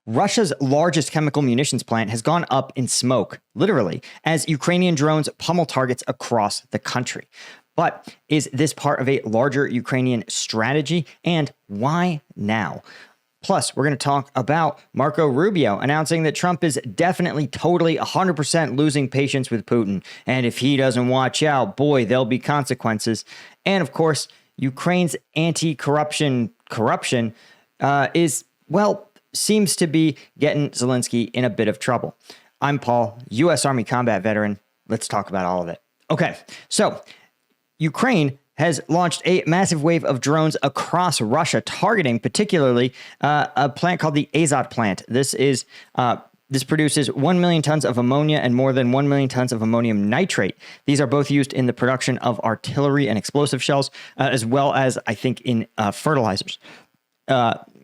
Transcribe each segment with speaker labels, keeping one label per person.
Speaker 1: Russia's largest chemical munitions plant has gone up in smoke, literally, as Ukrainian drones pummel targets across the country. But is this part of a larger Ukrainian strategy, and why now? Plus, we're going to talk about Marco Rubio announcing that Trump is definitely, totally, 100% losing patience with Putin. And if he doesn't watch out, boy, there'll be consequences. And of course, Ukraine's anti-corruption seems to be getting Zelensky in a bit of trouble. I'm Paul, U.S. Army combat veteran. Let's talk about all of it. Okay, so Ukraine has launched a massive wave of drones across Russia, targeting particularly a plant called the Azot plant. This produces 1 million tons of ammonia and more than 1 million tons of ammonium nitrate. These are both used in the production of artillery and explosive shells, as well as, I think, in fertilizers.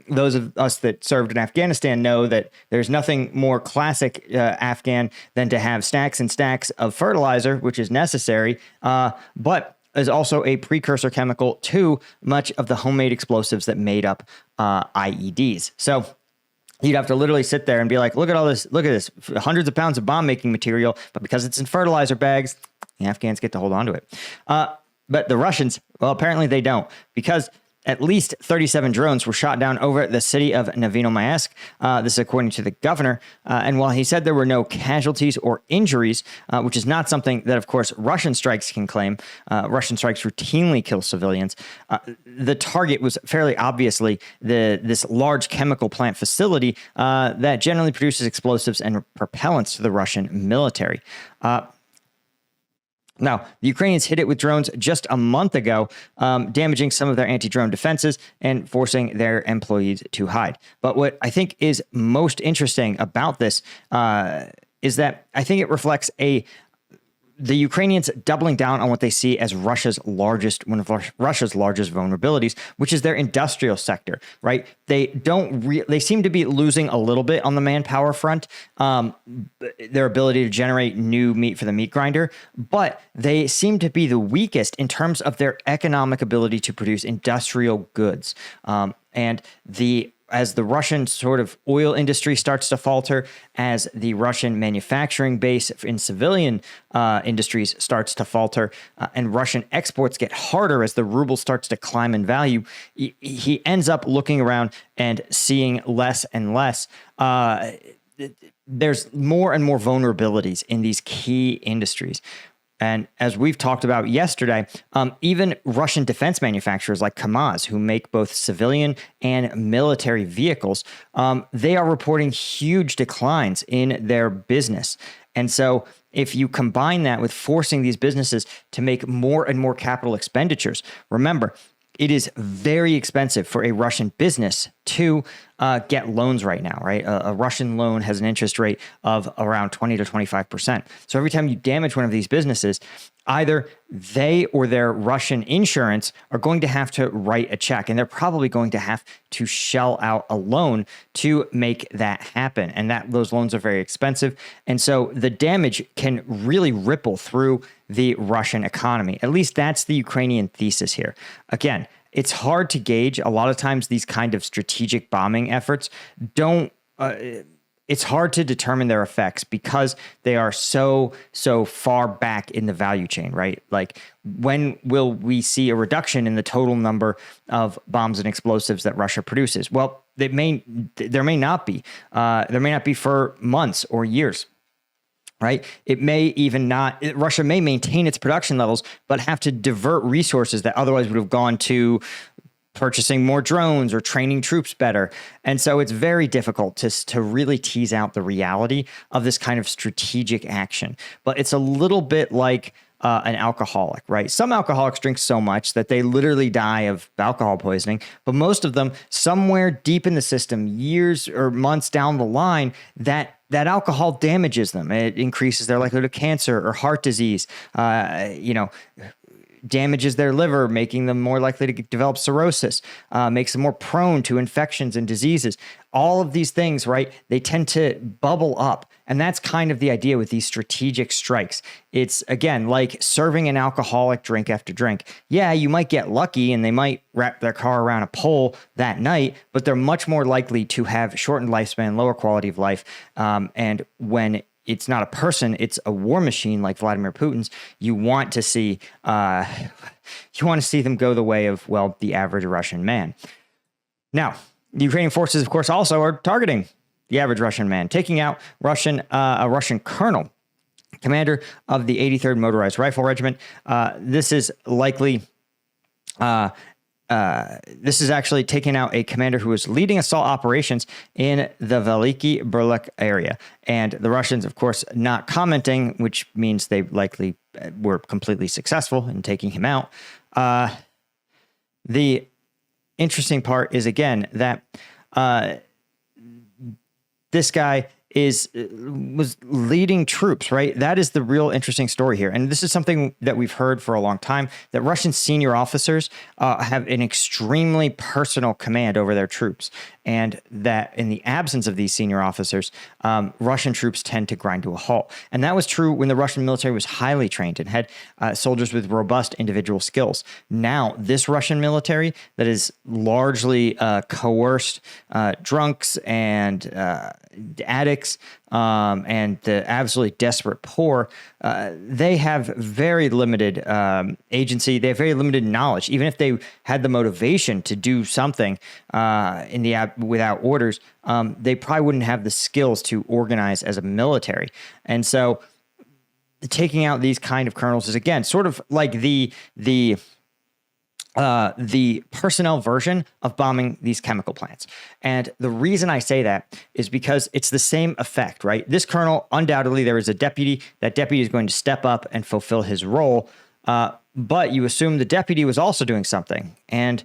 Speaker 1: Those of us that served in Afghanistan know that there's nothing more classic Afghan than to have stacks and stacks of fertilizer, which is necessary, but is also a precursor chemical to much of the homemade explosives that made up IEDs. So you'd have to literally sit there and be like, look at all this, look at this, hundreds of pounds of bomb making material, but because it's in fertilizer bags, the Afghans get to hold on to it. But the Russians, well, apparently they don't, because at least 37 drones were shot down over the city of Novinomask. This is according to the governor. And while he said there were no casualties or injuries, which is not something that, of course, Russian strikes can claim, Russian strikes routinely kill civilians, the target was fairly obviously this large chemical plant facility that generally produces explosives and propellants to the Russian military. Now, the Ukrainians hit it with drones just a month ago, damaging some of their anti-drone defenses and forcing their employees to hide. But what I think is most interesting about this is that I think it reflects the Ukrainians doubling down on what they see as one of Russia's largest vulnerabilities, which is their industrial sector, right? They seem to be losing a little bit on the manpower front, their ability to generate new meat for the meat grinder, but they seem to be the weakest in terms of their economic ability to produce industrial goods. As the Russian sort of oil industry starts to falter, as the Russian manufacturing base in civilian industries starts to falter, and Russian exports get harder as the ruble starts to climb in value, he ends up looking around and seeing less and less. There's more and more vulnerabilities in these key industries. And as we've talked about yesterday, even Russian defense manufacturers like Kamaz, who make both civilian and military vehicles, they are reporting huge declines in their business. And so if you combine that with forcing these businesses to make more and more capital expenditures, remember, it is very expensive for a Russian business to get loans right now, right? A Russian loan has an interest rate of around 20 to 25%. So every time you damage one of these businesses, either they or their Russian insurance are going to have to write a check, and they're probably going to have to shell out a loan to make that happen. And those loans are very expensive. And so the damage can really ripple through the Russian economy. At least that's the Ukrainian thesis here. Again, it's hard to gauge. A lot of times these kind of strategic bombing efforts it's hard to determine their effects because they are so far back in the value chain, right? Like, when will we see a reduction in the total number of bombs and explosives that Russia produces? Well, there may not be. There may not be for months or years. Right? It may even not, Russia may maintain its production levels, but have to divert resources that otherwise would have gone to purchasing more drones or training troops better. And so it's very difficult to really tease out the reality of this kind of strategic action. But it's a little bit like an alcoholic, right? Some alcoholics drink so much that they literally die of alcohol poisoning, but most of them, somewhere deep in the system, years or months down the line, that alcohol damages them. It increases their likelihood of cancer or heart disease. damages their liver, making them more likely to develop cirrhosis, makes them more prone to infections and diseases. All of these things, right, they tend to bubble up. And that's kind of the idea with these strategic strikes. It's, again, like serving an alcoholic drink after drink. Yeah, you might get lucky and they might wrap their car around a pole that night, but they're much more likely to have shortened lifespan, lower quality of life. And when it's not a person, it's a war machine like Vladimir Putin's, you want to see them go the way of, well, the average Russian man. Now, the Ukrainian forces, of course, also are targeting the average Russian man, taking out a Russian colonel, commander of the 83rd Motorized Rifle Regiment. This is likely... this is actually taking out a commander who was leading assault operations in the Veliki Burlak area. And the Russians, of course, not commenting, which means they likely were completely successful in taking him out. The interesting part is, again, that this guy was leading troops, right? That is the real interesting story here. And this is something that we've heard for a long time, that Russian senior officers have an extremely personal command over their troops. And that in the absence of these senior officers, Russian troops tend to grind to a halt. And that was true when the Russian military was highly trained and had soldiers with robust individual skills. Now, this Russian military that is largely coerced drunks and addicts and the absolutely desperate poor, they have very limited agency. They have very limited knowledge. Even if they had the motivation to do something without orders, they probably wouldn't have the skills to organize as a military. And so taking out these kind of colonels is, again, sort of like the personnel version of bombing these chemical plants. And the reason I say that is because it's the same effect, right? This colonel, undoubtedly, there is a deputy. That deputy is going to step up and fulfill his role. But you assume the deputy was also doing something. And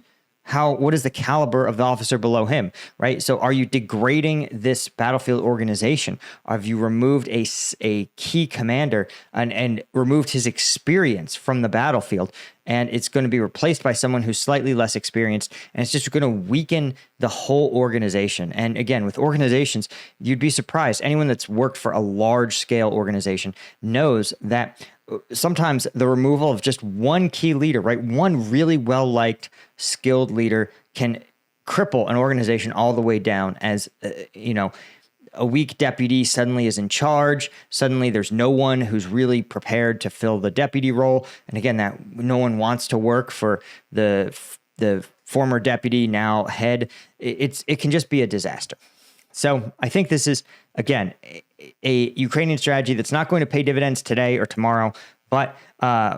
Speaker 1: what is the caliber of the officer below him, right? So are you degrading this battlefield organization? Have you removed a key commander and removed his experience from the battlefield? And it's going to be replaced by someone who's slightly less experienced, and it's just going to weaken the whole organization. And again, with organizations, you'd be surprised. Anyone that's worked for a large-scale organization knows that sometimes the removal of just one key leader, right, one really well-liked, skilled leader can cripple an organization all the way down as, a weak deputy suddenly is in charge. Suddenly there's no one who's really prepared to fill the deputy role. And again, that no one wants to work for the former deputy, now head. It can just be a disaster. So I think this is, again, a Ukrainian strategy that's not going to pay dividends today or tomorrow, but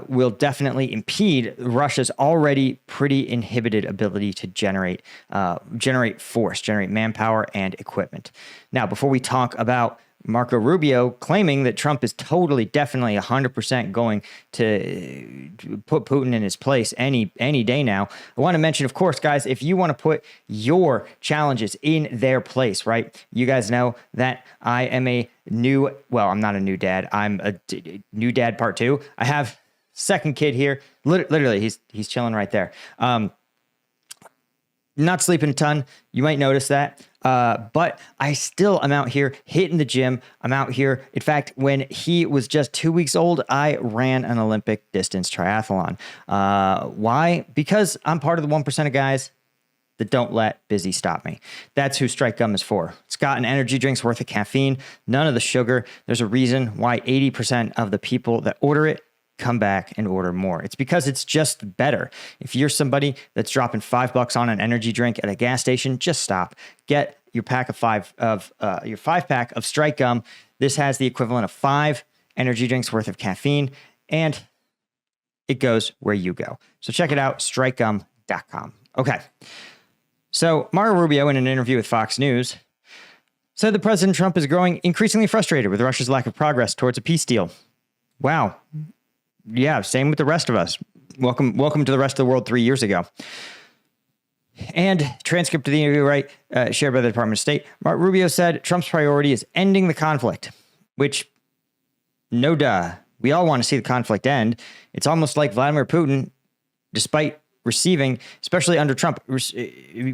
Speaker 1: will definitely impede Russia's already pretty inhibited ability to generate force, generate manpower and equipment. Now, before we talk about Marco Rubio claiming that Trump is definitely 100% going to put Putin in his place any day now, I want to mention, of course, guys, if you want to put your challenges in their place, right? You guys know that I am I'm not a new dad. I'm a new dad part 2. I have second kid here. Literally, he's chilling right there. Not sleeping a ton. You might notice that. But I still am out here hitting the gym. I'm out here. In fact, when he was just 2 weeks old, I ran an Olympic distance triathlon. Why? Because I'm part of the 1% of guys that don't let busy stop me. That's who Strike Gum is for. It's got an energy drink's worth of caffeine, none of the sugar. There's a reason why 80% of the people that order it come back and order more. It's because it's just better. If you're somebody that's dropping $5 on an energy drink at a gas station, just stop. Get your pack of your 5-pack of Strike Gum. This has the equivalent of 5 energy drinks worth of caffeine, and it goes where you go. So check it out, strikegum.com. Okay. So Marco Rubio, in an interview with Fox News, said that President Trump is growing increasingly frustrated with Russia's lack of progress towards a peace deal. Wow. Yeah, same with the rest of us. Welcome to the rest of the world 3 years ago. And transcript of the interview, right, shared by the Department of State. Marco Rubio said Trump's priority is ending the conflict, which, no duh, We all want to see the conflict end. It's almost like Vladimir Putin, despite receiving, especially under Trump,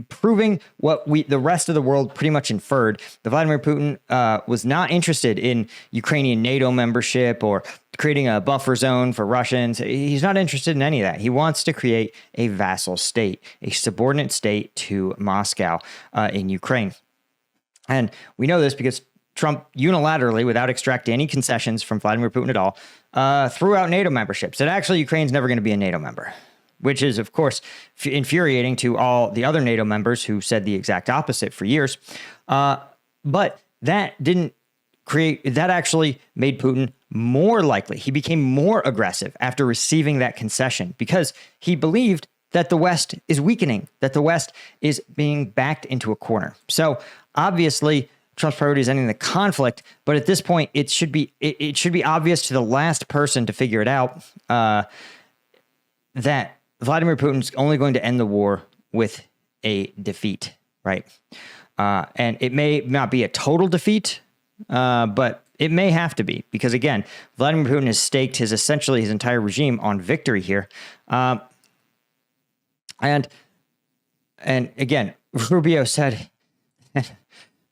Speaker 1: proving what the rest of the world pretty much inferred, that Vladimir Putin was not interested in Ukrainian NATO membership or creating a buffer zone for Russians. He's not interested in any of that. He wants to create a vassal state, a subordinate state to Moscow in Ukraine. And we know this because Trump unilaterally, without extracting any concessions from Vladimir Putin at all, threw out NATO membership. Said actually Ukraine's never going to be a NATO member, which is, of course, infuriating to all the other NATO members who said the exact opposite for years. But that actually made Putin more likely. He became more aggressive after receiving that concession because he believed that the West is weakening, that the West is being backed into a corner. So obviously, Trump's priority is ending the conflict, but at this point, it should be obvious to the last person to figure it out that Vladimir Putin's only going to end the war with a defeat, right? And it may not be a total defeat, but it may have to be because, again, Vladimir Putin has staked essentially his entire regime on victory here. And again, Rubio said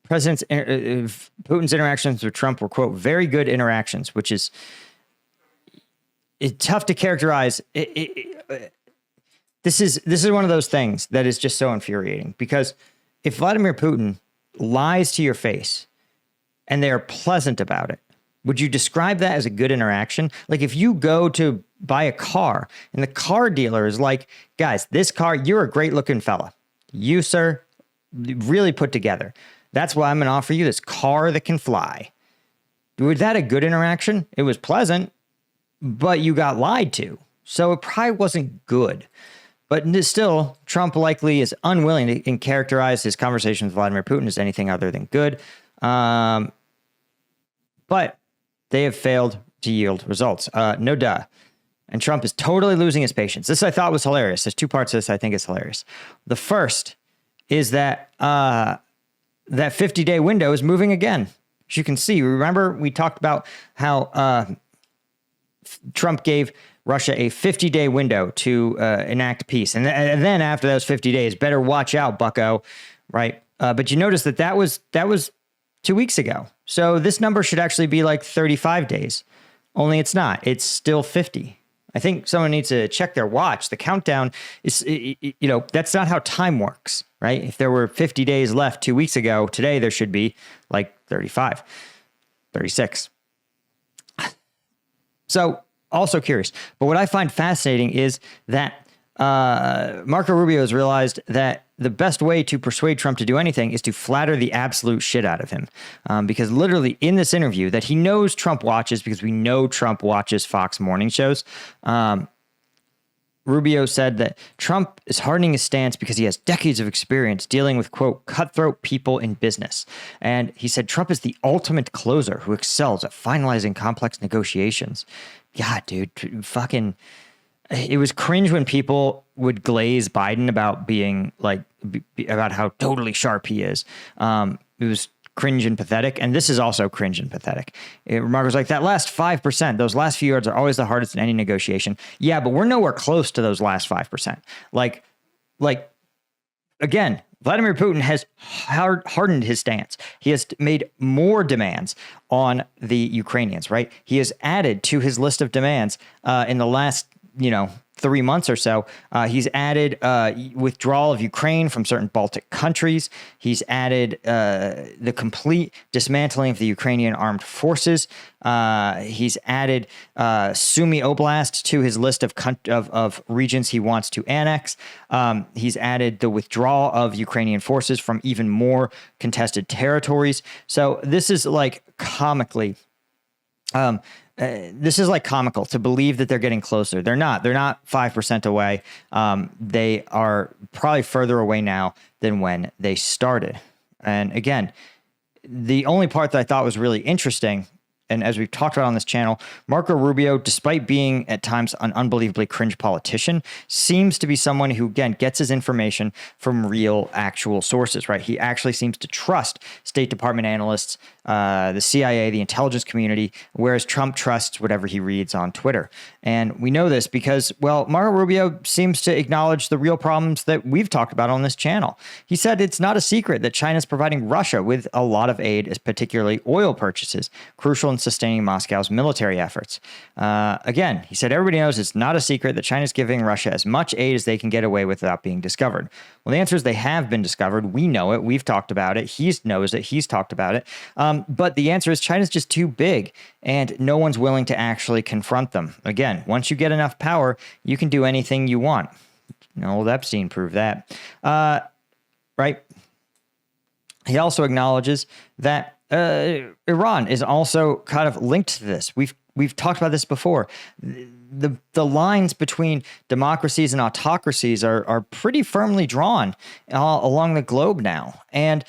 Speaker 1: Putin's interactions with Trump were, quote, very good interactions, which is tough to characterize. This is one of those things that is just so infuriating because if Vladimir Putin lies to your face and they are pleasant about it, would you describe that as a good interaction? Like if you go to buy a car and the car dealer is like, guys, this car, you're a great looking fella. You, sir, really put together. That's why I'm going to offer you this car that can fly. Was that a good interaction? It was pleasant, but you got lied to. So it probably wasn't good. But still, Trump likely is unwilling to characterize his conversation with Vladimir Putin as anything other than good. But they have failed to yield results. No duh. And Trump is totally losing his patience. This I thought was hilarious. There's two parts of this I think is hilarious. The first is that that 50-day window is moving again. As you can see, remember we talked about how Trump gave Russia a 50-day window to enact peace. And then after those 50 days, better watch out, bucko, right? But you notice that was 2 weeks ago. So this number should actually be like 35 days. Only it's not. It's still 50. I think someone needs to check their watch. The countdown is, that's not how time works, right? If there were 50 days left 2 weeks ago, today there should be like 35, 36. So also curious. But what I find fascinating is that Marco Rubio has realized that the best way to persuade Trump to do anything is to flatter the absolute shit out of him. Because literally in this interview that he knows Trump watches, because we know Trump watches Fox morning shows, Rubio said that Trump is hardening his stance because he has decades of experience dealing with, quote, cutthroat people in business. And he said Trump is the ultimate closer who excels at finalizing complex negotiations. God, dude, fucking... It was cringe when people would glaze Biden about being like, about how totally sharp he is. It was cringe and pathetic. And this is also cringe and pathetic. Marco's like, that last 5%, those last few yards are always the hardest in any negotiation. Yeah, but we're nowhere close to those last 5%. Like again, Vladimir Putin has hardened his stance. He has made more demands on the Ukrainians, right? He has added to his list of demands in the last 3 months or so. He's added withdrawal of Ukraine from certain Baltic countries. He's added the complete dismantling of the Ukrainian armed forces. He's added Sumy Oblast to his list of regions he wants to annex. He's added the withdrawal of Ukrainian forces from even more contested territories. So this is like comically... this is like comical to believe that they're getting closer. They're not 5% away. They are probably further away now than when they started. And again, the only part that I thought was really interesting and as we've talked about on this channel, Marco Rubio, despite being at times an unbelievably cringe politician, seems to be someone who, again, gets his information from real, actual sources, right? He actually seems to trust State Department analysts, the CIA, the intelligence community, whereas Trump trusts whatever he reads on Twitter. And we know this because, well, Marco Rubio seems to acknowledge the real problems that we've talked about on this channel. He said it's not a secret that China's providing Russia with a lot of aid, particularly oil purchases, crucial in sustaining Moscow's military efforts. Again, he said everybody knows it's not a secret that China's giving Russia as much aid as they can get away with without being discovered. Well, the answer is they have been discovered. We know it. We've talked about it. He knows it. He's talked about it. But the answer is China's just too big, and no one's willing to actually confront them. Again, once you get enough power, you can do anything you want. Old Epstein proved that. Right? He also acknowledges that Iran is also kind of linked to this. We've talked about this before. The lines between democracies and autocracies are pretty firmly drawn along the globe now, and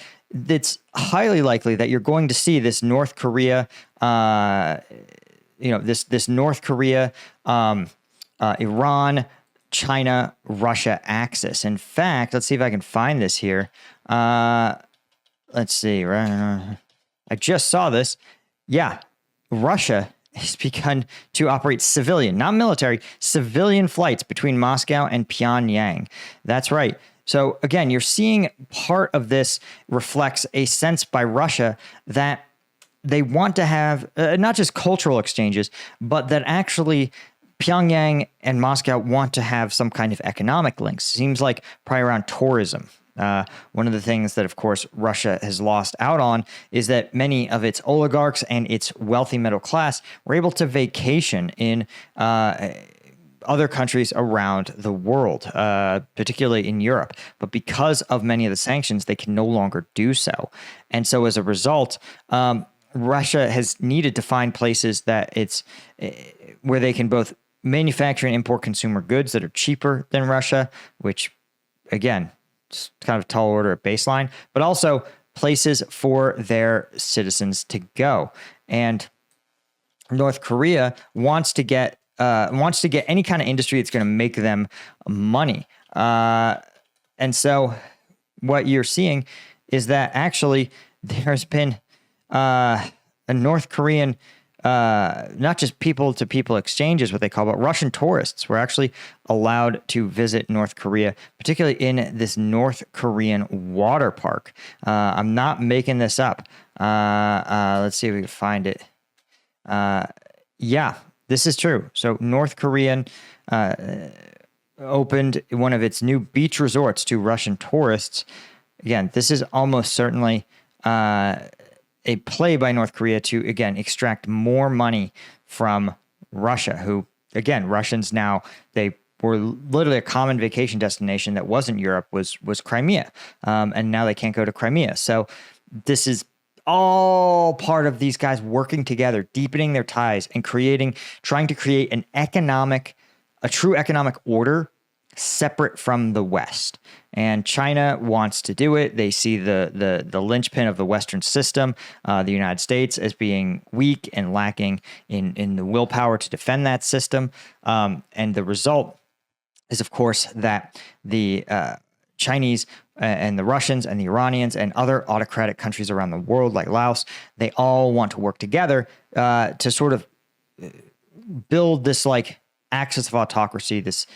Speaker 1: it's highly likely that you're going to see this North Korea, this North Korea, Iran, China, Russia axis. In fact, let's see if I can find this here. Let's see. I just saw this. Yeah, Russia has begun to operate civilian, not military, civilian flights between Moscow and Pyongyang. That's right. So again, you're seeing part of this reflects a sense by Russia that they want to have not just cultural exchanges, but that actually Pyongyang and Moscow want to have some kind of economic links. Seems like probably around tourism. One of the things that, of course, Russia has lost out on is that many of its oligarchs and its wealthy middle class were able to vacation in other countries around the world, particularly in Europe. But because of many of the sanctions, they can no longer do so. And so as a result, Russia has needed to find places that where they can both manufacture and import consumer goods that are cheaper than Russia, which, again, it's kind of a tall order at baseline, but also places for their citizens to go. And North Korea wants to get any kind of industry that's going to make them money. And so what you're seeing is that actually there's been a North Korean, not just people-to-people exchanges, what they call, but Russian tourists were actually allowed to visit North Korea, particularly in this North Korean water park. I'm not making this up. Let's see if we can find it. Yeah, this is true. So North Korean opened one of its new beach resorts to Russian tourists. Again, this is almost certainly a play by North Korea to, again, extract more money from Russia, who, again, Russians now, they were literally a common vacation destination that wasn't Europe, was Crimea. And now they can't go to Crimea. So this is all part of these guys working together, deepening their ties and trying to create a true economic order separate from the West. And China wants to do it. They see the linchpin of the Western system, the United States, as being weak and lacking in the willpower to defend that system. And the result is, of course, that the Chinese and the Russians and the Iranians and other autocratic countries around the world, like Laos, they all want to work together to sort of build this like axis of autocracy, this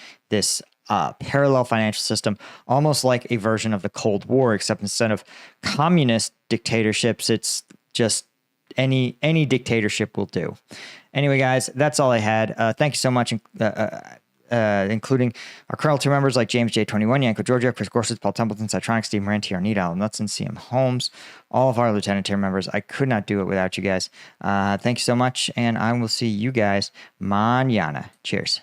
Speaker 1: parallel financial system, almost like a version of the Cold War, except instead of communist dictatorships, it's just any dictatorship will do. Anyway, guys, that's all I had. Thank you so much, including our Colonel 2 members like James J21, Yanko Georgia, Chris Gorsuch, Paul Templeton, Cytronic, Steve Moran, TR Nita, Alan Knudsen, CM Holmes, all of our Lieutenant tier members. I could not do it without you guys. Thank you so much, and I will see you guys mañana. Cheers.